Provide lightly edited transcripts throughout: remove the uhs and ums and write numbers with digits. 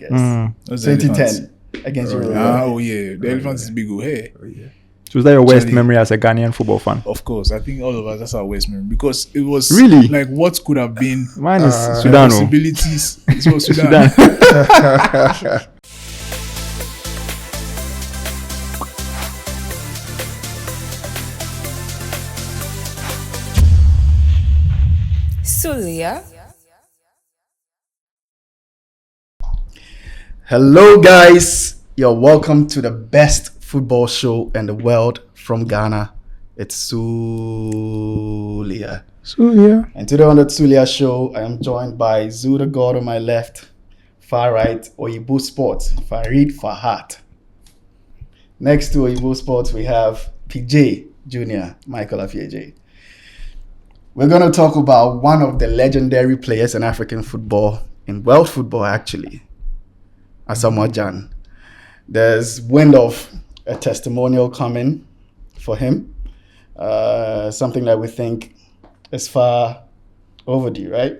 guess. 2010 against Uruguay. Oh yeah, the elephant is big. Hey. Oh, yeah. So is that your worst memory as a Ghanaian football fan? Of course, I think all of us, that's our worst memory because it was Really like what could have been Mine is the Sudan. possibilities. It was Sudan. Sulia. Hello, guys. You're welcome to the best football show in the world from Ghana. It's Sulia. And today on the Sulia show, I am joined by Zu the God on my left, far right, Oyibo Sports, Farid Fahad. Next to Oyibo Sports, we have PJ Jr., Michael Afieje. We're going to talk about one of the legendary players in African football, in world football actually, Asamoah Gyan. There's wind of a testimonial coming for him, something that we think is far overdue, right?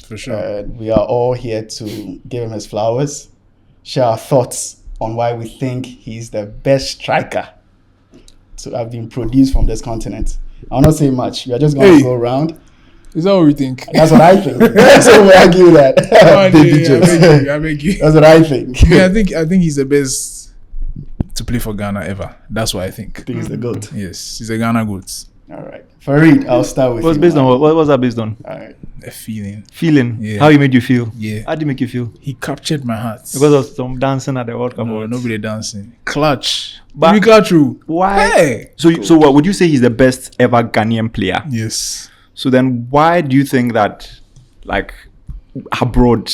For sure. We are all here to give him his flowers, share our thoughts on why we think he's the best striker to have been produced from this continent. I'll not say much. We are just going to go around. Is that what we think? That's what I think. So we argue that. I beg you. That's what I think. Yeah, I think he's the best to play for Ghana ever. That's what I think. I think he's the GOAT. Yes, he's a Ghana GOAT. All right. Farid, I'll start with What's you. based on what was that based on? All right. A feeling. Feeling. Yeah. How he made you feel? Yeah. How did he make you feel? He captured my heart. Because of some dancing at the World Cup. No, nobody dancing. Clutch. But- But clutch through. Why? Hey. So what would you say he's the best ever Ghanaian player? Yes. So then why do you think that, like, abroad,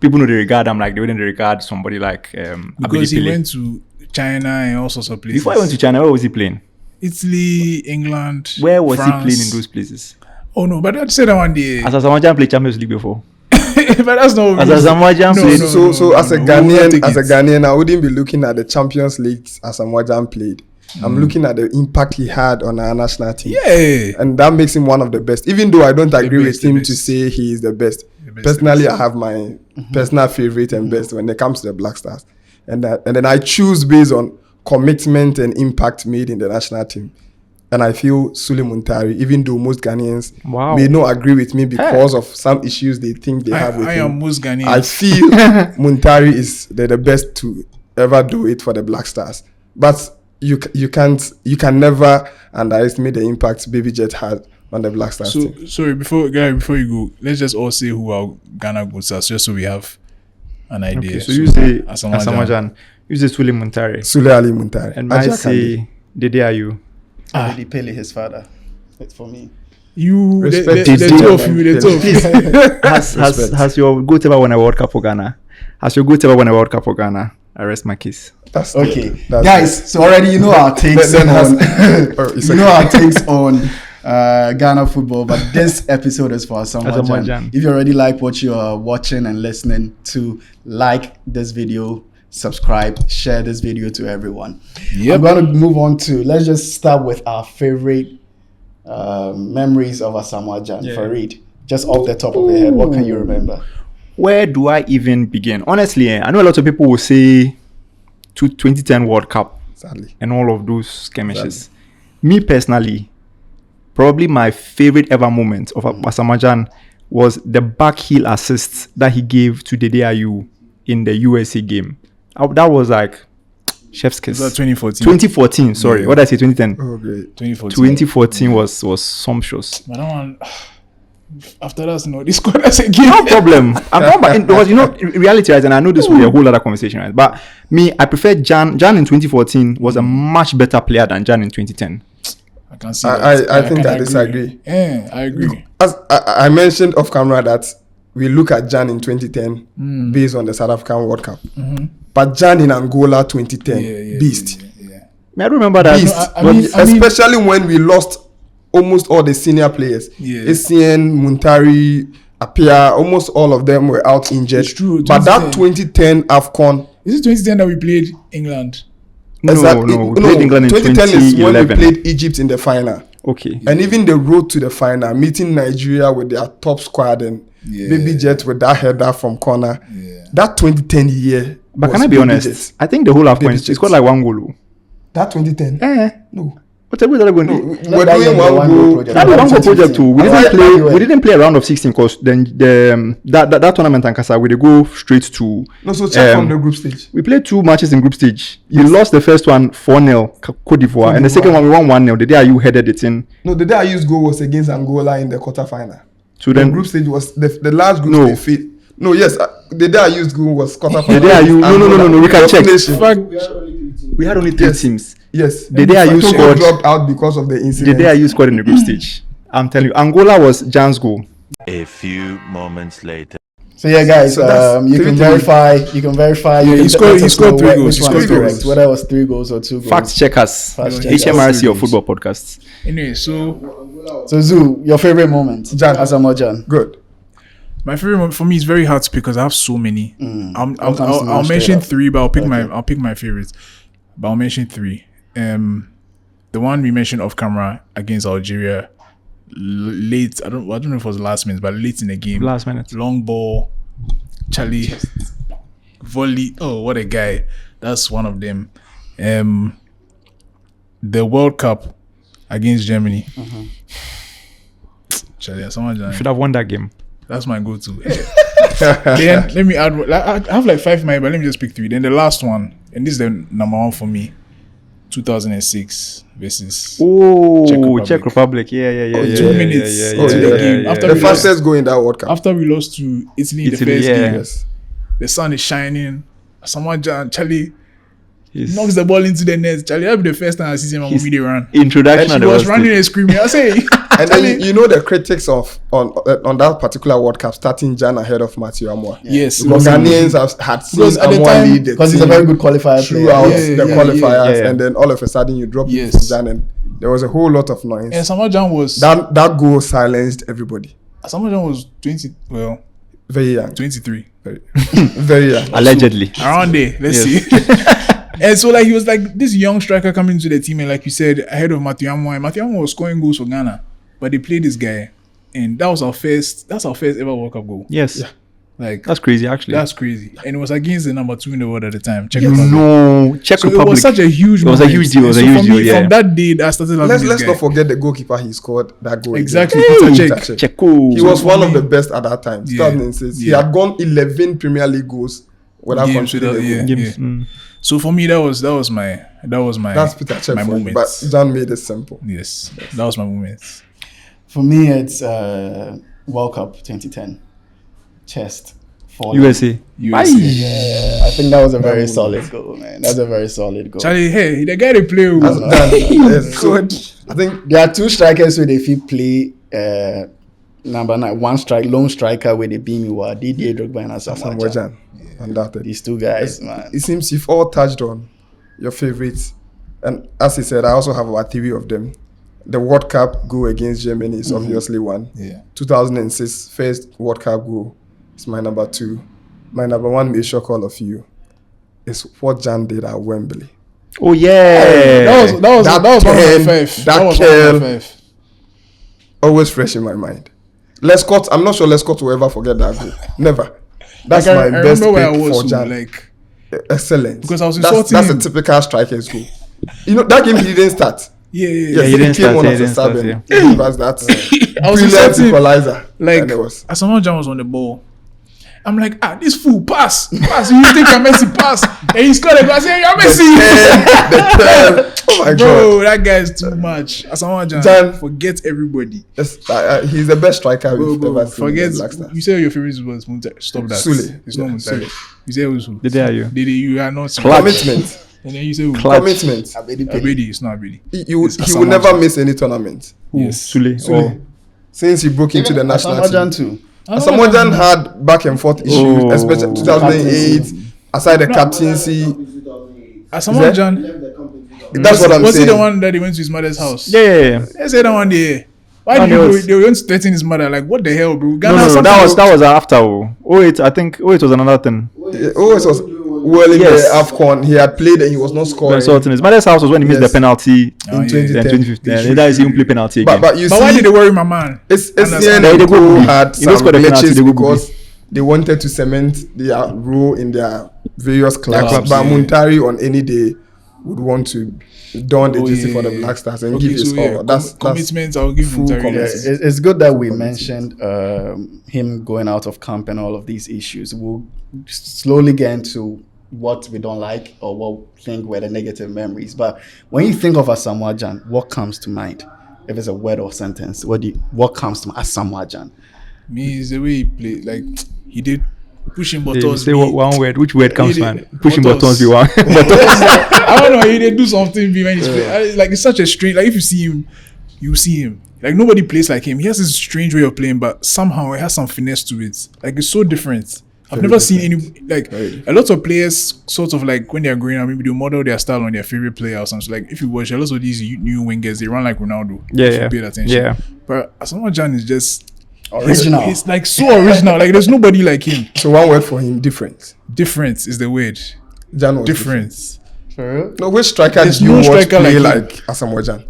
people know they regard him like they wouldn't regard somebody like Because he Abedi Pele? went to China and all sorts of places. Before he went to China, where was he playing? Italy, England. Where was France. he playing in those places? Oh no, but I'd say that one day. As Asamoah Gyan played Champions League before. But that's not. As Asamoah Gyan No, played. no. So as a we will not take Ghanaian, it. I wouldn't be looking at the Champions League as Asamoah Gyan played. I'm looking at the impact he had on our national team. Yeah. And that makes him one of the best. Even though I don't agree best, with him the to best. say he is the best. best, Personally, the best. I have my personal favorite and best when it comes to the Black Stars. And then I choose based on commitment and impact made in the national team. And I feel Sulia Muntari, even though most Ghanaians Wow. may not agree with me because of some issues they think they have with I him. am most Ghanaian. I feel Muntari is the best to ever do it for the Black Stars. But you can never underestimate the impact Baby Jet had on the Black Stars So team. sorry, before you go, let's just all say who our Ghana goods are, just so we have an idea. Okay, so you say Asamoah Asamoah Gyan. Gyan. You say Sulia Muntari. Sulia Ali Muntari. And I Aja say Dede Ayew. Abedi Pele, his father. It's for me. You, the Respect the his two team, of you, the man. two of you. Has your goat ever won a World Cup for Ghana? Has your goat ever won a World Cup for Ghana? I rest my case. That's Okay. good. That's Guys, so already you know our takes Then has- on it's you know okay. our takes on Ghana football, but this episode is for Asamoah Asamoah Gyan. Gyan. If you already like what you are watching and listening to, like this video, subscribe, share this video to everyone. Yep. I'm going to move on to, let's just start with our favorite memories of Asamoah Gyan. Yeah. Farid, just off the top of your head, what can you remember? Where do I even begin? Honestly, I know a lot of people will say 2010 World Cup Sadly. and all of those skirmishes. Me personally, probably my favorite ever moment of Asamoah Gyan was the back heel assist that he gave to Dede Ayew in the USA game. That was like chef's kiss. Was that 2014? 2014, sorry. Yeah. What did I say? 2010. Oh, great. 2014. 2014 was sumptuous. But that one, after that, no, this squad us again. No problem. I'm not buying, because in reality, right, and I know this will be a whole other conversation, right? But me, I prefer Gyan. Gyan in 2014 was a much better player than Gyan in 2010. I can see that. I think can I agree. disagree. Yeah, I agree. As I mentioned off camera that we look at Gyan in 2010 based on the South African World Cup. But Gyan in Angola 2010, beast. Yeah. I don't remember that. Beast. I mean- Especially when we lost almost all the senior players. Yeah. Essien, Muntari, Apia, almost all of them were out injured. It's true, But that 2010 AFCON, Is it 2010 that we played England? No, we played England in 2010 is when we 2011. played Egypt in the final. Okay. And even the road to the final, meeting Nigeria with their top squad and Baby Jet with that header from corner. Yeah. That 2010 year. But can was I be Baby honest? Jet. I think the whole half Baby point, Jet. it's got like one goal. That 2010. No. What's the going No, to we're that doing was the one one goal. project. That was one goal project too. We Why- didn't why- play. We didn't play a round of 16 because then that tournament and Kasa we go straight to. No, so check Um, from the group stage. We played 2 matches in group stage. We lost the first one 4-0 Cote d'Ivoire, and the second one we won 1-0. The day you headed it in. No, the day I used goal was against Angola in the quarterfinal. So The then group stage was the last group No. stage. No, yes, the day I used goal was quarterfinal. The day I used- no, we can check. Fuck. we had only 3 Yes. teams. Yes. The day I used Togo scored. dropped out because of the The incident. day you scored in the group stage. I'm telling you, Angola was Jan's goal. A few moments later. So yeah, guys, So that's you can 3-3. verify. You can verify. Yeah, you he can scored- let he us scored know 3 which goals. He one scored is 3 correct. goals. Whether it was 3 goals or 2 goals. Fact checkers. Fact checkers. HMRC of football podcasts. Anyway, so So Zoo, your favorite moment? Jan. Asamoah Jan. Good. my favorite moment for me is very hard to pick because I have so many. What comes to I'll mind mention straight up? 3, but I'll pick my favorites. But I'll mention 3. The one we mentioned off camera against Algeria, late. I don't know if it was the last minute, but late in the game. Last minute. Long ball, Charlie, volley. Oh, what a guy! That's one of them. The World Cup against Germany. Charlie, Asamoah Should have won that game. that's my go-to. Then let me add. I have like 5 in mind, but let me just pick 3. Then the last one, and this is the number 1 for me. 2006 versus Oh, Czech Czech Republic. Yeah. 2 minutes into the game. After The we lost, fastest goal in that World Cup. after we lost to Italy in the Italy, first yeah. game, Yes. the sun is shining. Asamoah Jan, Charlie His knocks the ball into the net. Charlie, that'll be the first time I see him on His- media run. introduction. He at the was World running Cup. and screaming. I say, And then you know the critics of on that particular World Cup starting Jan ahead of Matthew Amoah. yes, Because Ghanaians had seen Because at the Amoah time, lead the because he's a team very good qualifier throughout player. Yeah, the yeah, qualifiers, yeah. and then all of a sudden you drop Yes. it from Jan, and there was a whole lot of noise. and Asamoah Jan was That goal silenced everybody. Asamoah Jan was 20. Well, Very young. 23. Very, very young. Allegedly. Around there, let's Yes. see. And so, like, he was like this young striker coming to the team, and like you said, ahead of Matthew Amoah. And Matthew Amoah was scoring goals for Ghana, but they played this guy, and that was our first. That's our first ever World Cup goal. Yes. Like That's crazy, actually. that's crazy, and it was against the number 2 in the world at the time, Czech you Republic. know, Czech So it Republic. was such a huge. It was a moment. huge deal, it was a And so huge for me, deal, yeah. From that day, I started loving Let's this guy. not forget the goalkeeper he scored that goal. Exactly, against. Peter Peter Cech. Cech. Checo. He was for one of me- the best at that time. Yeah. 2006. He Yeah. had gone 11 Premier League goals without Games conceding without- a goal. yeah. Games. Mm. So for me, that was my That's Peter Cech my for you, moment. but Jan made it simple. Yes, that was my moment. For me, it's World Cup 2010. Chest. Falling. USA. USA. Yeah, I think that was a very solid goal, man. That's a very solid goal. Charlie, hey, the guy they play with. Yes. So I think There are 2 strikers where if you play number 9, one lone striker where they beam you are Didier Drogba and Asamoah Asamoah Jan. Jan, undoubtedly. These 2 guys, man. It seems you've all touched on your favorites, and as he said, I also have about 3 of them. The World Cup goal against Germany is obviously one. Yeah. 2006 first World Cup goal is my number 2. My number 1 may shock all of you. Is what Jan did at Wembley. Oh, yeah. That was one of my 5. that That was one curl. of my 5. Always fresh in my mind. Lescott, I'm not sure Lescott will ever forget that goal. Never. That's Like, my I best remember where I pick was, for so, Jan. like, Excellent. Because I was that's insulting him. a typical striker's goal. You know, that game he didn't start. yeah. Yes, he he didn't came start, on he as a didn't start, sub and yeah. he gave us that I was brilliant insulting, equalizer. like, And it was Asamoah Jan was on the ball. I'm like, this fool, pass. You think I'm Messi, pass. And he scored a goal. I said, you're Messi. the 10. Oh my Bro, god. that guy is too much. Asamoah Jan, Jan- forget everybody. Yes, he's the best striker we've Bro, ever seen. forget. in the Black Stars. You say your favorite was Muntari. Stop that. Sule. It's not Yeah, Muntari. Sule. You say it was who? The day are you? Did you are not Clutch. Commitment. And then you say who? Clutch. Commitment. Abedi. It's not Abedi. He It's will Asamoah never Jan. miss any tournament. Yes. Sule. Sule. Since he broke into the national Asamoah Jan team. too. Asamoah Jan had back and forth issues, Oh. especially 2008. Aside the captaincy, Asamoah Is Jan. that's what I'm Was he saying. the one that he went to his mother's house? Yeah. They said that one day. Why No, did there you was- they went to threaten his mother? Like, what the hell, bro? Ghana No, something that was else. after. Oh, it was another thing. Oh, it was Well, in Yes. the AFCON, he had played and he was not scoring. His mother's house was when he missed the Yes. penalty In Oh, yeah. 2010. 2015. They And that is even play penalty again. But you But see, why did they worry my man? SCN They and go Co googly. had If they some score the penalty, glitches they go because they wanted to cement their role in their various clubs. clubs, But yeah. Muntari on any day would want to don the jersey for the Black Stars and give his all. That's commitment. I'll give full him commitment. It's good that we mentioned him going out of camp and all of these issues. We'll slowly get into what we don't like or what we think were the negative memories. But when you think of Asamoah Gyan, what comes to mind? If it's a word or sentence, what comes to Asamoah Gyan? Me is the way he played. Like he did pushing They buttons. say one word. Which word comes, He man? did. Pushing Buttons. buttons, you want. I don't know. He did do something when he's playing. Like it's such a strange. Like if you see him, you see him. Like nobody plays like him. He has this strange way of playing, but somehow it has some finesse to it. Like it's so different. I've never seen any like a lot of players sort of like when they're growing up, maybe they model their style on their favorite player or something. Like if you watch a lot of these new wingers, they run like Ronaldo. Yeah, If you yeah. paid attention. Yeah. But Asamoah Gyan is just Original. He's like so original. Like there's nobody like him. So one word for him, different. Different is the word. Gyan was Different. For real? No, which striker There's did you no watch striker play like like Asamoah Gyan?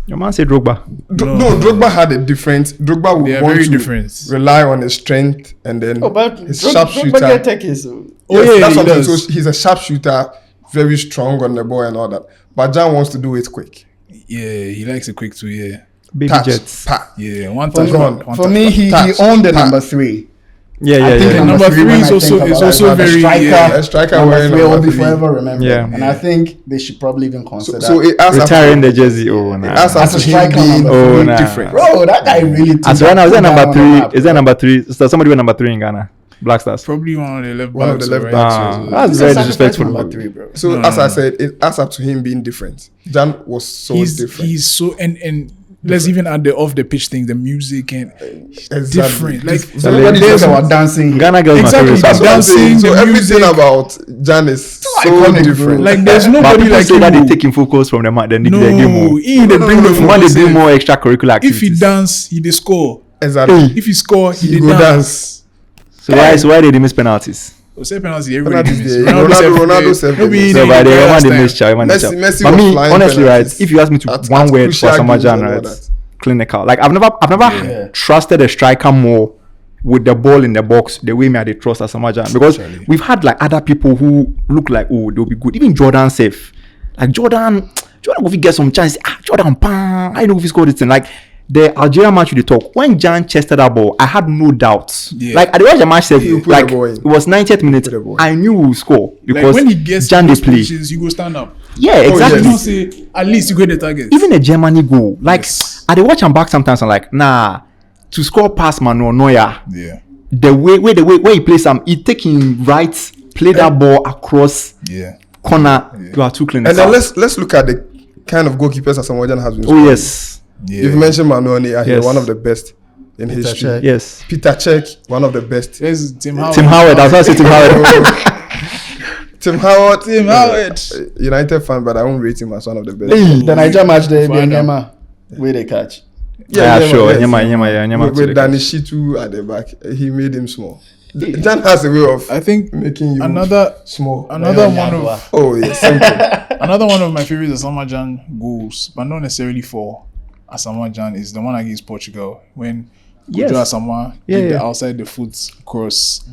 Your man said Drogba. No, Drogba had a different. Drogba would They are want very to different. rely on his strength and then Oh, but his Drogba sharpshooter. get tech so. Oh, yeah, that's he what I'm does. saying. So he's a sharpshooter, very strong on the ball and all that. But Gyan wants to do it quick. Yeah, he likes it quick too. Yeah, Baby Touch, Jets. pa. yeah. One For touch. Go on. one For touch. me, he Touch, owned the touch. number 3. Yeah, I yeah, think yeah. number number 3 three when is I also- think about is it, also but very- a striker. yeah. A striker Number wearing 3 will number be 3. forever remembered. Yeah. And I think they should probably even consider. So it has Retiring the to, jersey. Oh, nah. it has As a to him striker, being number Oh, very nah. different. Bro, that guy really took As right now, is that that number down on the 3? map, Is that bro. number 3? Is there somebody with number 3 in Ghana? Black Stars. Probably one of the left One of backs. the left right? backs, Ah, so- that's He's very a sacrifice disrespectful. number 3, bro. So as I said, it adds up to him being different. Gyan was so different. He's so and let's even add the off the pitch thing, the music and Exactly. different. Like So Everybody there's- talks about dancing. Ghana girls Exactly, my the That's favorite what I'm song. saying. dancing, So the everything music. about Gyan is so iconic, different. bro. like there's But nobody people like say that they him. taking focus from the man, then they No, give more. he they bring the Man, they focus do in. more extracurricular If he activities. dance, he dey score. Exactly. If he score, he He dey go dance. dance. So why did they miss penalties? Say penalty, everybody Penalties miss. there. Ronaldo save- saved no them. be So So by the last one they time. missed, one they Messi- missed. Messi But was me, flying honestly, right? penalties. If you ask me to At one word for crucial Asamoah goals Gyan, and all right? that. Clinical. Like I've never trusted a striker more with the ball in the box the way me I dey trust Asamoah Gyan, because we've had like other people who look like they'll be good. Even Jordan safe. Like Jordan if he get some chance, Jordan, I know if he scored this thing. Like the Algeria match we dey talk, when Gyan chested that ball, I had no doubts. Yeah. Like I watched the match, You put like the ball in. it was 90th minute. Put the ball in. I knew we would score Like because when he gets Gyan those dey play. positions, you go stand up. Yeah, Oh, exactly. You yes. don't say at least you get the target. Even a Germany goal, like Yes. I dey watch am back sometimes. I'm like, nah, to score past Manuel Neuer, yeah, the way he plays he take him right, play that ball across yeah. corner. You are too clinical. And then let's look at the kind of goalkeepers Asamoah Gyan has been. Oh scoring. yes, Yeah. You've mentioned Manuel Neuer here, Yes. one of the best in history. Cech. yes. Peter Cech, one of the best. There's Tim Howard. Tim Howard. That's why I say Tim Howard. Tim Howard. Tim Howard. United fan, but I won't rate him as one of the best. The Niger match, they Fine, Nyama, where they catch. Yeah, sure. yes. Nyama. With Danny Shitu at the back, he made him small. Gyan has a way of I think making you another small. one of Oh yes, simple. another one of my favorite Asamoah Gyan goals, but not necessarily for Asamoah Gyan, is the one against Portugal when Yes. Kojo Asamoah Yeah, did the yeah. outside the foot cross.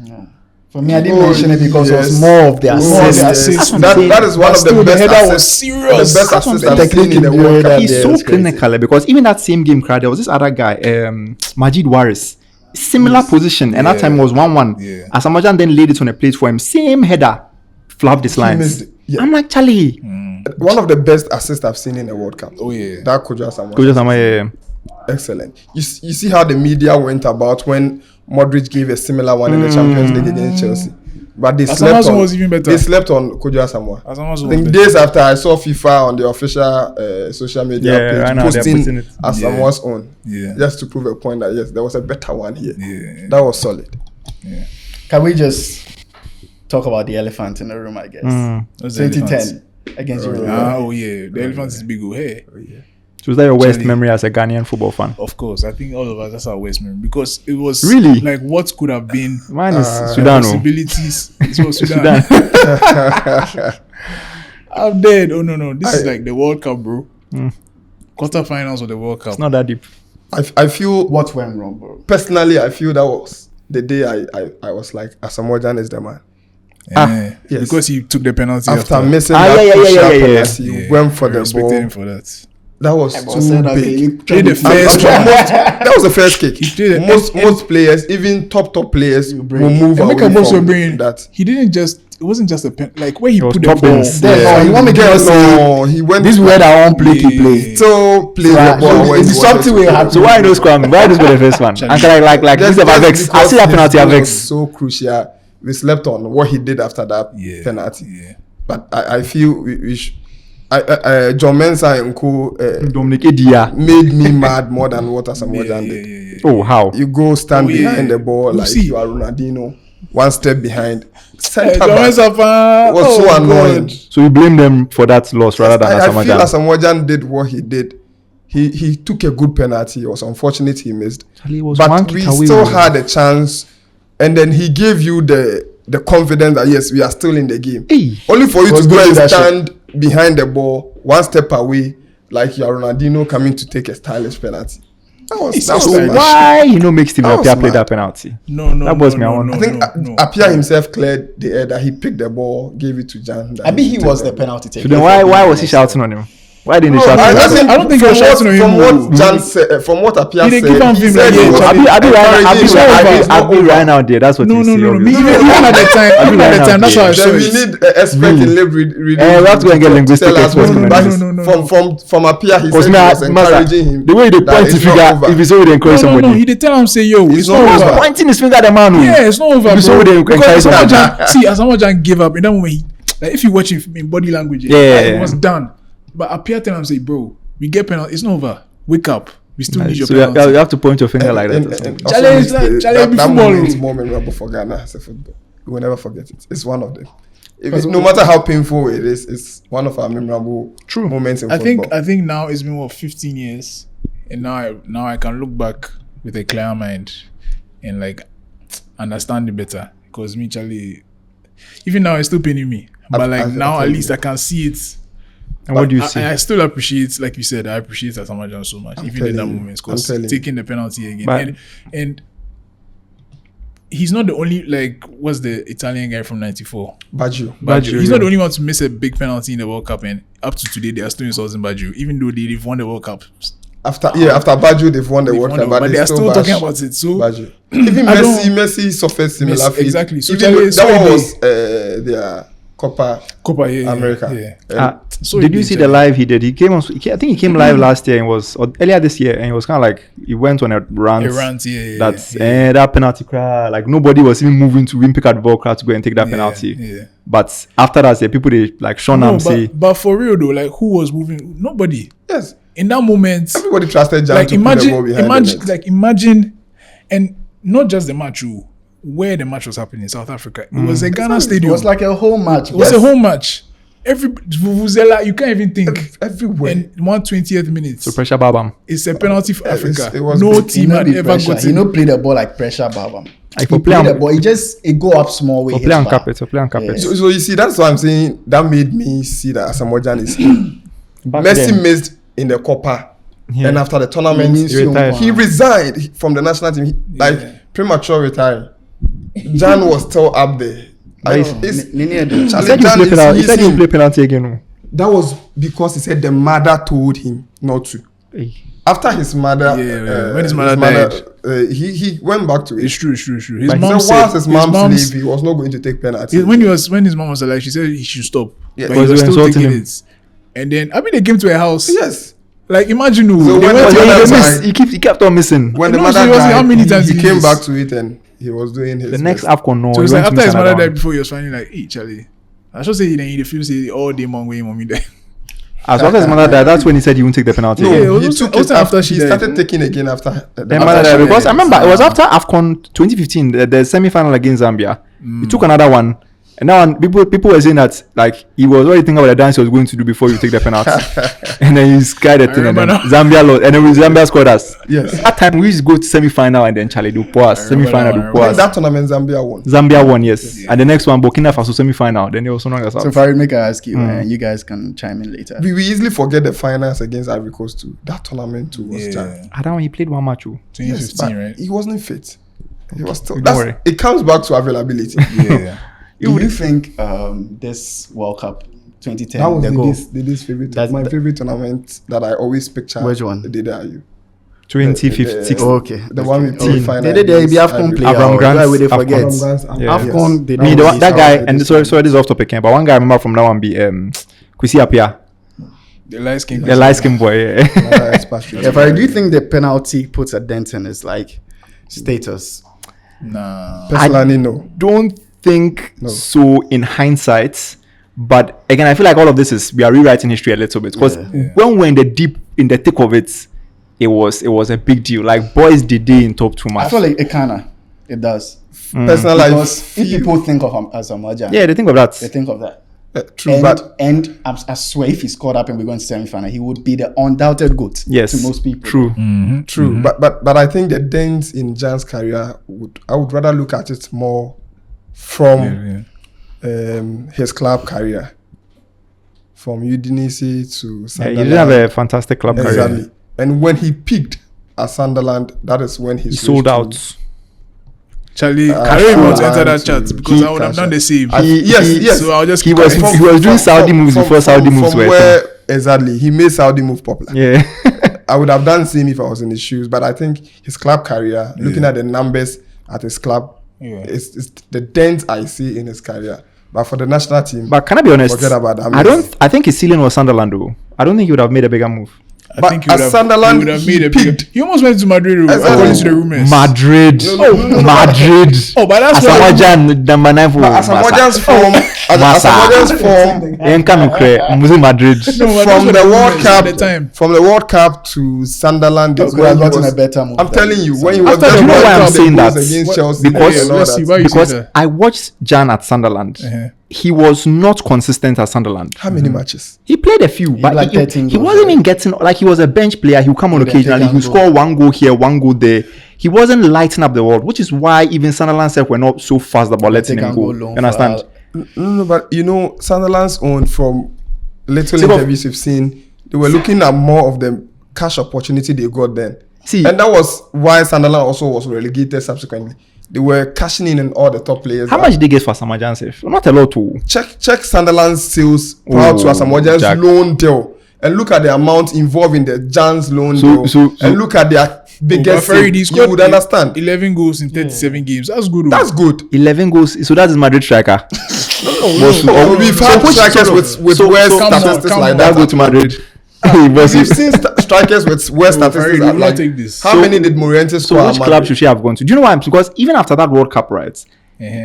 For me, I didn't Oh, mention it because it yes. was more of the More of assist. the assist. That is one But of still, the the best header was assists. serious. The best That's assist what I've the seen in the technique World did Cup. that. He's Yeah, so it's crazy. clinical because even that same game, there was this other guy, Majid Waris, similar position, and that Yeah. time was 1-1. Yeah. Asamoah Gyan then laid it on a plate for him, same header, flapped his lines. missed it. Yeah. I'm like, Charlie, One of the best assists I've seen in the World Cup. Oh yeah. That Kojo Asamoah. Kojo Asamoah, Excellent. You see how the media went about when Modric gave a similar one in the Champions League against Chelsea. But they slept Asamoah's on. was even better. They slept on Kojo Asamoah. Asamoah's I was think better. days after I saw FIFA on the official social media Yeah, page right now they're posting posting it. Asamoah's own, Yeah. just to prove a point that yes, there was a better one here. Yeah. That was solid. Can we just talk about the elephant in the room, I guess? What's the 2010 elephant? against Uruguay. Oh yeah, the elephant is big. Oh hey. So is that your worst Actually- memory as a Ghanaian football fan? Of course, I think all of us, that's our worst memory because it was Really? like what could have been Mine is Sudan. oh. possibilities. It was Sudan. I'm dead. Oh no. This is like the World Cup, bro. Quarterfinals of the World Cup. It's not that deep. I feel What went wrong, bro? personally, I feel that was the day I was like, Asamoah is the man. Yeah. yes. Because he took the penalty After after. missing Ah, that yeah. crucial penalty, Yeah, went for I the respected ball. him for that. That was too big. Played the And first for one. that was the first kick. played it. Most players, even top players, will move And make a away boss your from brain. that. He didn't just. It wasn't just a pen. Like where he was put the ball. toppings. No, you want me to Yes, say no, he went. this is where that one play he play. So plays Right, the ball. so when it's he something wanted we to. have to- So why no scrum? Why this was the first one? And can like Just- this is just Avex. I because see that his penalty goal was Avex. so crucial. We slept on what he did after that penalty. Yeah. But I feel we should. John Mensah and co Dominic Edia. made me mad more than what Asamoah did. Yeah. Oh, how? You go stand Oh, yeah. behind the ball like see. you are Ronaldinho, one step behind. Hey, Centre John back Mensah, was so annoying. So you blame them for that loss rather than I feel Asamoah. Asamoah did what he did. He took a good penalty. It was unfortunate he missed. Charlie, it was one But kick we away, still man. had a chance. And then he gave you the confidence that yes, we are still in the game. Hey. Only for you Was to go good and leadership. stand behind the ball, one step away, like you are Ronaldinho coming to take a stylish penalty. That was so so stylish. bad. Why you know makes Steve That was Appiah play mad. that penalty? No. That was me, no, I want- no, I think no. Appiah himself cleared the air that he picked the ball, gave it to Jan. I mean, he was the penalty taker. So then why was he shouting on him? Why didn't he No, shout I on him? I don't think he was shouting on him, From no. what Jan said, from what Appiah He dey said, give am he feel said like, he yeah, was Charlie, encouraging him. Right now there. That's what No, you see. no. obviously. Even at the time, Abi right now, that's how I yeah. saw Then we it. need an expert in lib reading. we have to go and get linguistic tell us experts what- on but this. No. From Appiah, he Because said me, he was Master, encouraging him. the way they that point the it's not finger, over. if it's so they encourage No. somebody. He did tell him say, yo, it's not not over. over. Pointing his finger at the man. Yeah, it's not over, If it's so bro. they encourage Because somebody. Asamoah Gyan gave up in that moment. Like if you watch him in body language, Yeah. it was done. But Appiah tell him say, bro, we get penalty. It's not over. Wake up. We still need your So penalty. you have to point your finger like that. or something. And also Charlie, it's it's like- Charlie, that be football. moment is more memorable for Ghana as a football. We will never forget it. It's one of them. No matter how painful it is, it's one of our memorable moments in I football. think now it's been 15 years, and now I can look back with a clear mind and like understand it better. Because me, Charlie, even now it's still paining me. But like now at least I can see it. And what do you I, see? I still appreciate, like you said, I appreciate Asamoah Gyan so much, even in that telling you. moment, because I'm telling you. taking the penalty again, But- and he's not the only, like, what's the Italian guy from '94? Baggio. Baggio. He's yeah. not the only one to miss a big penalty in the World Cup, and up to today they are still insulting Baggio, even though they've won the World Cup. After Baggio, they've won the They've World won Cup, the- but they are still bash talking about it. So Baggio. Even I Messi suffered similar Messi, fate. exactly. So Even Charlie, that sorry, one babe. was their Copa Copa, yeah, America. yeah. So Did it you is, see yeah. the live he did? He came on. I think he came live last year and was or earlier this year, and he was kind of like he went on a rant. A rant, yeah. That's yeah. that penalty cry. Like nobody was even moving to win, pick up the ball, crowd to go and take that Yeah, penalty. yeah. But after that, the people they like Sean No, say, but for real though, like who was moving? Nobody. Yes, In that moment, everybody trusted Jan like to put the ball behind the net. imagine, and not just the match, where the match was happening in South Africa. It was a Ghana It stadium. was like a whole match. It was a home match. Every Vuvuzela, you can't even think. Everywhere. And 120th minute, so pressure Babam. it's a penalty for Africa. it was No big. team had be ever pressure. got He it. no play the ball like pressure, Baba. Like He for play play the and ball. It go up small way. for hit play and bar. carpet, for play and carpet. Yeah. So you see, that's why I'm saying that made me see that Asamoah Gyan is Back Messi then, missed in the Copa, Yeah. and after the tournament, He retired. he resigned from the national team, like premature retiring. Jan was still up there. Like, it's- he Charlie said he Jan play is penalty. He said he missing. play penalty again. No. That was because he said the mother told him not to. Hey. After his mother, Yeah. When his mother died. he went back to it. It's true. His But he mom So said once his mom's leave, he was not going to take penalty. when his mom was alive, she said he should stop. Yeah. But he Because was they were still insulting taking him. it. And then they came to a house. Yes. Like imagine who So they when went the to mother a house. died- He kept on missing. When the No, mother seriously, died, how many times he did came this? back to it and he was doing his The next best. AFCON, no. So it's he like went to after his miss mother another died one. before he was finally like, hey Charlie. I should say then he feels say all day long way mommy died. As after his mother died, that's when he said he won't take the penalty. No, again. Yeah, it he was took also it after after she he died. started taking again after Then mother died because I remember it was after AFCON 2015, the semi-final against Zambia. He took another one, And now people were saying that like he was already thinking about the dance he was going to do before you take the penalty. And then he skied the thing and then Zambia lost. And then Zambia scored us. Yes. That time we used to go to semi-final and then Charlie do us. Semi-final do When us. that tournament, Zambia won. Zambia won, yes. And the next one, Burkina Faso semi-final. Then there was someone else out. So if I make I ask you, and you guys can chime in later. We easily forget the finals against Ivory Coast too. That tournament too was Jan. I don't know, he played one match. Oh. 2015, but right? he wasn't fit. He was still. Don't worry. It comes back to availability. Yeah. Do you think this World Cup 2010 That was the goal? Didi's favorite. That's my the- favorite tournament that I always picture. Which one? Did are you? 2015. Okay. The one with Okay. final. They did the AFCON player. Avram Grant, Why would they Afcon. forget? Yeah. AFCON, they Me, don't the one, release that our- guy, and sorry, this is off topic, but one guy I remember from that one be Kwesi Appiah, The light skin. the light skin boy. Yeah. If I do think the penalty puts a dent in his like status. Nah. Personally, no. Don't think No. so in hindsight, but again, I feel like all of this is we are rewriting history a little bit because when we're in the thick of it, it was a big deal. Like boys did they in top 2 I match. feel like it does. Personally, I Because if feel- people think of him as a Maja, Yeah, they think of that. they think of that. true, And, but I swear if he scored up and we go into semi-final, he would be the undoubted GOAT Yes, to most people. True. true. But I think the dent in Jan's career I would rather look at it more from his club career, from Udinese to Yeah, Sunderland. he didn't have a fantastic club career. Exactly. And when he peaked at Sunderland, that is when he He switched sold to- out. Charlie, carry him out to enter that Sunderland chat because to I would have done the Casha. same. Yes. So I'll just He keep was quiet. he was doing Saudi moves before Saudi moves were. where exactly he made Saudi move popular. Yeah. I would have done same if I was in his shoes, but I think his club career, looking at the numbers at his club, it's the dent I see in his career. But for the national team, But can I be honest? Forget about that. I think his ceiling was Sunderland though. I don't think he would have made a bigger move. I But think at Sunderland, he would have he made a bigger. peaked. He almost went to Madrid, Exactly. according to the rumors. Madrid. Madrid. Oh, but that's why. Asamoah Gyan, number 9 for Asamoah's form, Asamoah's form Madrid. No, but from those the were World rumors Cup, at the time. from the World Cup to Sunderland, That's when why I he got in was- a better move I'm than telling you, when he was After the there, World Cup, I'm saying that against Chelsea, because- and all let's see, that. why you say Because that? I watched Jan at Sunderland. He was not consistent at Sunderland. How many matches? He played a few, but like he 13 he goals, wasn't right? even getting like he was a bench player. He would come on He would occasionally. take He would one score goal. one goal here, one goal there. He wasn't lighting up the world, which is why even Sunderland said we're not so fast about letting Take him and go. go loan You understand? No, but you know, Sunderland's own from little See, but- interviews you've seen, they were looking at more of the cash opportunity they got then. See- and that was why Sunderland also was relegated subsequently. They were cashing in on all the top players. How much did they get for Asamoah Gyan safe? Not a lot too. Check Sunderland's sales prior to Asamoah Gyan's Jack. loan deal, and look at the amount involved in the Jan's loan deal, and look at their biggest Ferry, save. he You scored would understand. 11 goals in 37 games. That's good. That's good. 11 goals. So that is Madrid striker. We've had strikers with worse come on, statistics come like on. that. That go to Madrid. We've seen strikers with worse Ferry, statistics. we will not Like, take this. how many did Morientes So score? which at club Madrid? should she have gone to? Do you know why? Because even after that World Cup, right?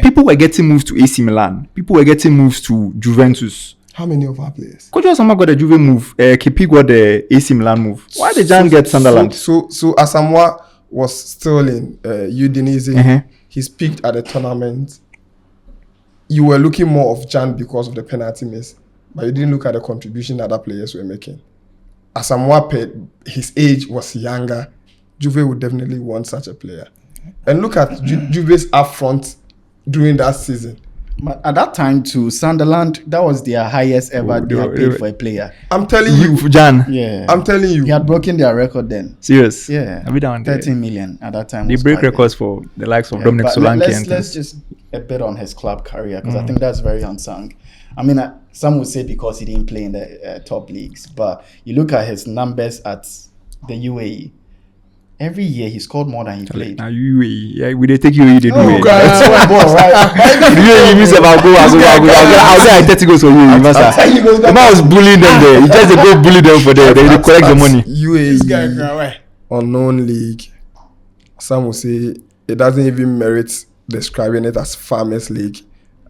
People were getting moved to AC Milan. People were getting moved to Juventus. How many of our players? Coach Asamoah got the Juve move. KP got the AC Milan move. Why did Jan get Sunderland? So Asamoah was still in Udinese. He's peaked at the tournament. You were looking more of Jan because of the penalty miss, but you didn't look at the contribution other players were making. Asamoah paid, his age was younger. Juve would definitely want such a player. And look at Juve's upfront during that season. But at that time too, Sunderland, that was their highest ever they had paid for a player. I'm telling you. Jan. Yeah. I'm telling you. He had broken their record then. Serious. Yeah. I'll be down there. 13 million at that time. They was break quite big. records for the likes of Yeah, Dominic but Solanke let's, and let's things. just a bit on his club career because I think that's very unsung. I mean, some would say because he didn't play in the top leagues, but you look at his numbers at the UAE. Every year he scored more than he played. Now UAE, yeah, we they take UAE, they do Oh, it. God, it's one ball, right? UAE means I'll get 30 goals for UAE, master. telling you, those The man was bullying them there. He just they go bully them for there. They collect the money. UAE unknown league. Some will say it doesn't even merit describing it as farmers league,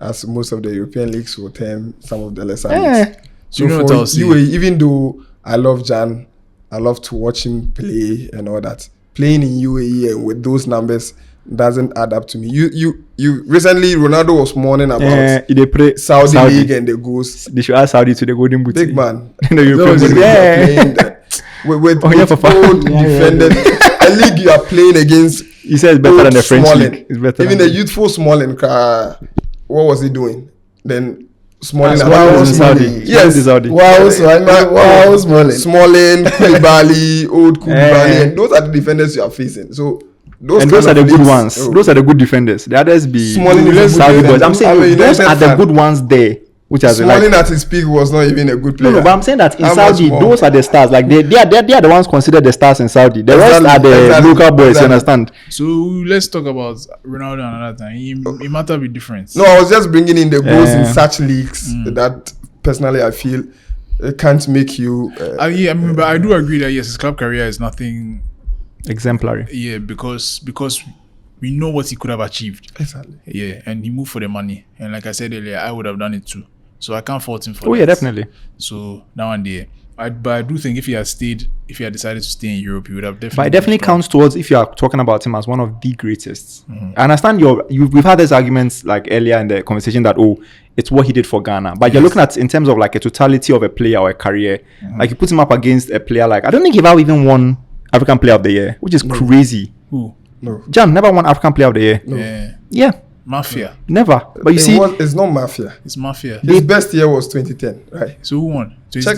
as most of the European leagues will term some of the lesser leagues. So You know what for I'll say? UAE, even though I love Jan, I love to watch him play and all that. Playing in UAE and with those numbers doesn't add up to me. You recently Ronaldo was mourning about they play Saudi League and the goals. They should add Saudi to the Golden Boot. Big man. No, you're Playing that. With old defenders. A league you are playing against. He says it's better than the French Smalling. league. It's better Even than the youthful Smalling, what was he doing? Then Smalling. Wow, in Saudi. Yes. In Saudi. Wow, Smalling. Smalling, Koulibaly, old Koulibaly, and those are the defenders you are facing. So those are the good leagues, ones. oh. Those are the good defenders. The others be Smalling is a good Saudi boys. defender. I'm saying I'm a those United are the fan. good ones there. Which are Smalling at his peak was not even a good player. No, but I'm saying that in How much Saudi, more? those are the stars. Like they are the ones considered the stars in Saudi. The rest are Exactly, the exactly, local boys. exactly. You understand? So let's talk about Ronaldo another time. It matter be different. No, I was just bringing in the goals in Yeah. such leagues that personally I feel it can't make you. I mean, but I do agree that yes, his club career is nothing. Exemplary. Yeah, because we know what he could have achieved. Exactly. Yeah, and he moved for the money. And like I said earlier, I would have done it too. So I can't fault him for Oh that. yeah, definitely. So now and there. But I do think if he had decided to stay in Europe, he would have definitely. But it definitely been proud. counts towards if you are talking about him as one of the greatest. I understand we've had these arguments like earlier in the conversation that it's what he did for Ghana. But you're looking at in terms of like a totality of a player or a career. Like you put him up against a player like I don't think he ever even won African Player of the Year, which is crazy. Who? No. Jan never won African Player of the Year. Yeah. Yeah, Mafia. never. But you see, It's not mafia. It's Mafia. His best year was 2010, right? So who won? Check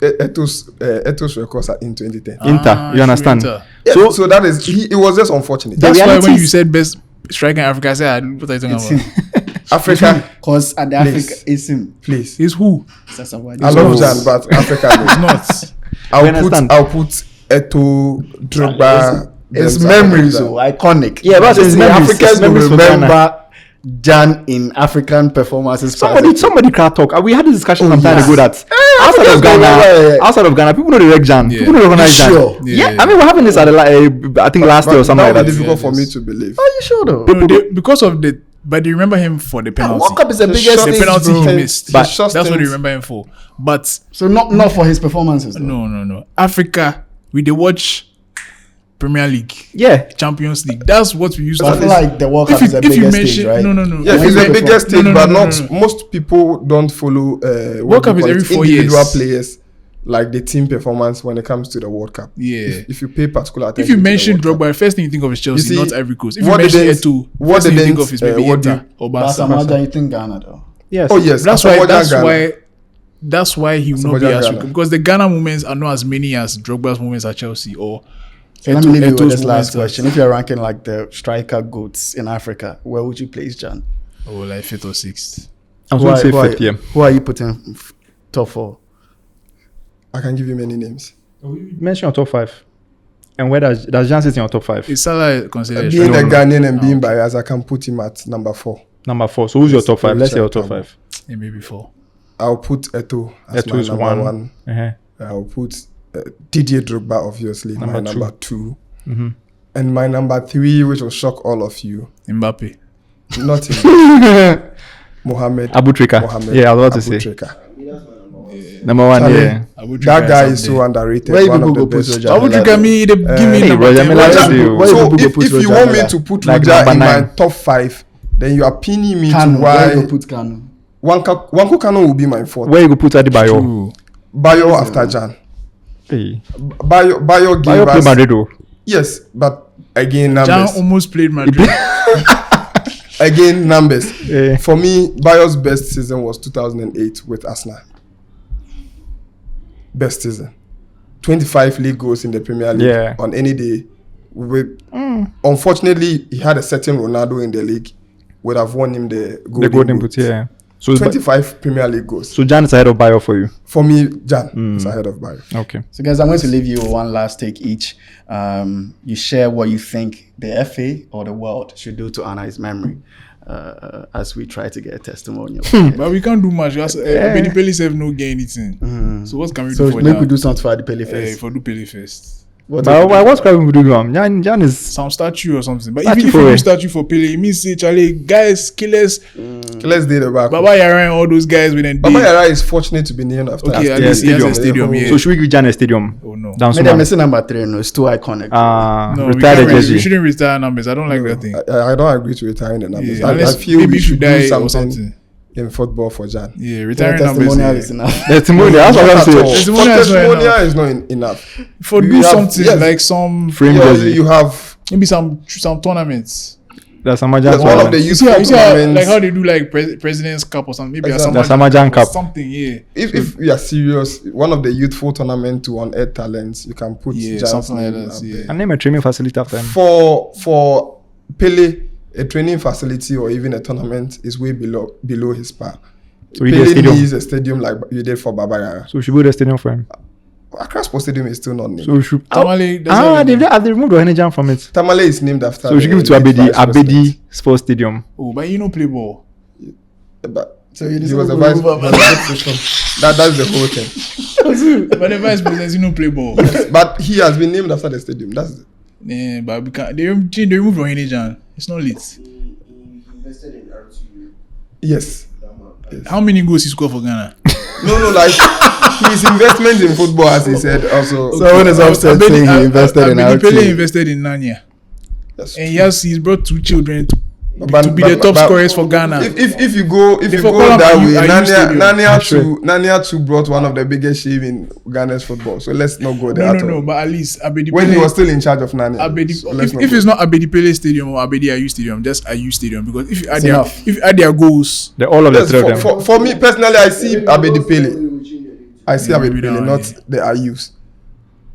Eto's records are in 2010. Inter, you understand? Inter. Yeah, so that is it was just unfortunate. That's why reality when is- you said best striker in Africa, I said, what are you talking about? Africa, Because at the Please. Africa is him. please. It's who? Asamoah. I love Jan, but Africa. It's no. not. understand. I'll put Eto, Drogba. It's them memories, stuff so like iconic. Yeah, but it's See, memories. Africans It's will memories for Ghana. remember Jan in African performances. somebody can't talk. We had this discussion some time yes. ago that outside of Africans Ghana, remember, outside of Ghana, people know the reg Jan. Yeah. People don't recognize Jan. Sure. Yeah. Yeah. I mean, we're having this at I think last year or something that like would be that. difficult Yeah, for me yes. to believe. Are you sure though? No, because of the. But they remember him for the penalty. World Cup is the The biggest shot- The stage, penalty bro. he missed. But- That's what they remember him for. But So not for his performances. Though. no. Africa, we they watch Premier League, Yeah. Champions League. That's what we used So I to. feel like the World Cup is the if you biggest mention stage, right? no. Yeah, When it's you the biggest No, stage, no, but no, not no. most people don't follow. World Cup is every 4 individual years. players, like the team performance when it comes to the World Cup. Yeah. If you pay particular If attention. you to the mention World Cup. Drogba, the first thing you think of is Chelsea, You see, not Ivory Coast. If you what mention didn't- Eto'o, what first thing you think didn't, of is maybe what do Inter or Barca. Asamoah, you think Ghana though? Yes. Oh yes, That's Asamoah why. Gyan. That's why he will not be Asamoah as Gyan. because the Ghana moments are not as many as Drogba's moments at Chelsea or. So let me leave you with Eto'o's this last moments question. If you're ranking like the striker goats in Africa, where would you place Jan? Oh, like 5th or 6th. I was going to say who are- 5th, yeah. Who are you putting top 4? I can give you many names. Mention your top 5. And where does Jan sit in your top 5? Is Salah considered? Being No, a no. Ghanaian and being biased, I can put him at number 4. Number 4. So who's your top 5? Let's say your top Richard 5. Yeah, maybe 4. I'll put Eto as Eto'o my is number 1. 1. Uh-huh. I'll put Didier Drogba, obviously, my Number two. number 2. And my number 3, which will shock all of you, Mbappe. not him, Mohamed. Abu Trika. Mohamed Yeah, I was about to Abu say. Trika. Number 1, Charlie, yeah. That guy is so underrated. Where one people of the go put best. Roger? I would look at me, they give me Hey, number Roger 10. Miller Roger- is you. Where So people go if, put if you Roger want me Miller? to put Like Roger number in my 9. top 5, then you are pinning me Kanu, to where why you go put Kanu? Wanko Kanu will be my 4th. Where you go put Adebayo? True. Bayo after Jan. Hey. Bayo gave Bayo play us Madrid though. yes, but again Jan numbers. almost played Madrid. Again numbers. Yeah. For me, Bayo's best season was 2008 with Arsenal. Best season. 25 league goals in the Premier League Yeah. on any day. Unfortunately, he had a certain Ronaldo in the league. Would have won him the Golden Boot, yeah. So 25 Premier League goals. So Jan is ahead of Bayo for you. For me, Jan is ahead of Bayo. Okay. So guys, I'm going to leave you with one last take each. You share what you think the FA or the world should do to honor his memory as we try to get a testimonial. But we can't do much. Pele have no gain anything. So what can we So do for maybe that? we do something for the Pele first. For do Pele first. What But what's crime with Gyan? Gyan is Some statue or something. But Statue even if for you where? do statue for Pele, it means say Charlie guys, killers, Let's do the back. Baba Yara and all those guys with them. Baba Yara is fortunate to be named after. Okay, that at least he has a stadium. stadium. Yeah. So should we give Gyan a stadium? Oh no. Down Maybe I'm Suma. missing number 3. No, it's too iconic. No, we, Retire can't the really- we jersey. shouldn't retire numbers. I don't like that thing. I don't agree to retiring the numbers. Yeah, I unless feel maybe we if you should die do or something something. in football for Jan. Yeah, Yeah, retiring testimonial numbers. is enough. Testimonial. That's what I'm Not at all. saying. Testimonial is not Testimonial enough. is not enough. For We do have- something yes. like some Frame Yeah, jersey. you have maybe some tournaments. That's Samajan. that's one of the You youth see how tournaments. like how they do like President's Cup or something. Maybe Exactly. The Samajan Cup. something. Yeah, if we are serious, one of the youthful tournament to unearth talents, you can put yeah, Jan's something like name that. up Yeah. there. And name a training facility after him. For Pele, a training facility or even a tournament is way below his par. So he did a Pele stadium. needs a stadium like you did for Baba Yara. So we should build a stadium for him. Accra Sports Stadium is still not named. So we should. Tamale doesn't have They any- have they removed Ohenejan from it. Tamale is named after. So we should give it to the Abedi. vice president. Abedi Sports Stadium. Oh, but you know play ball. But So you he was a deserve vice to remove president. That's the whole thing. But the vice president, you know play ball. But he has been named after the stadium. That's Yeah, but we can't. They removed Rohinijan. It's not lit. yes. How many goals he scored for Ghana? No, like his investment in football, as he said, also. So when is upset saying he invested in Abedi Pele RT? invested in Nanya, That's and he's brought 2 children to But- be the but- top but- scorers for Ghana. If you go for Column that and way, you- and you stadium. Nania too brought one of the biggest shame in Ghana's football. So let's not go there at all. No, but at least Abedi When Pele. he was still in charge of Nania. Abedi, So let's not if go. it's not Abedi Pele Stadium or Abedi Ayu Stadium, just Ayu Stadium, because if you add It's their enough. if you add their goals, The all of the Yes, three of them. for me personally, I see Abedi Pele. I see Yeah, Abedi maybe Pele, down, not yeah. the Ayus.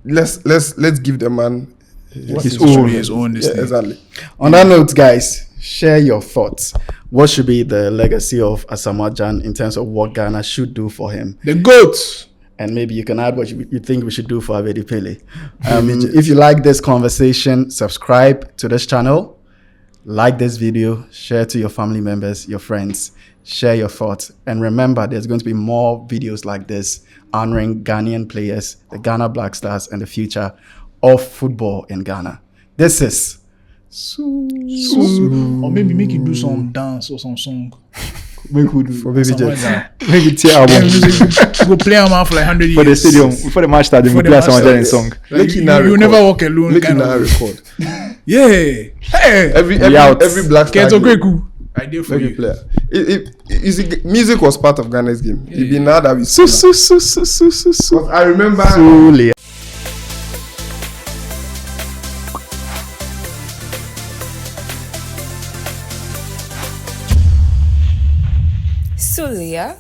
Let's give the man His own, own. his own. This yeah, thing. exactly. On that note, guys, share your thoughts. What should be the legacy of Asamoah in terms of what Ghana should do for him? The goats. And maybe you can add what you think we should do for Abedi Pele. If you like this conversation, subscribe to this channel, like this video, share to your family members, your friends, share your thoughts. And remember, there's going to be more videos like this honoring Ghanaian players, the Ghana Black Stars, and the future of football in Ghana. This is Or maybe make you do some dance or some song. For baby Somewhere Jets. down. Maybe tear album Go play them out for like 100 years. for the stadium before the match started. We For the play match Asamoah started. in song. Like, Make it you now record. never walk alone. Make it kind now of. record. Yeah. Hey. out. Every black star. Keto game, Kweku. Idea for Every you. player. You see, music was part of Ghana's game. It be now that we Su- see. su- su- su- su- su- su- I remember. Sulia. Sulia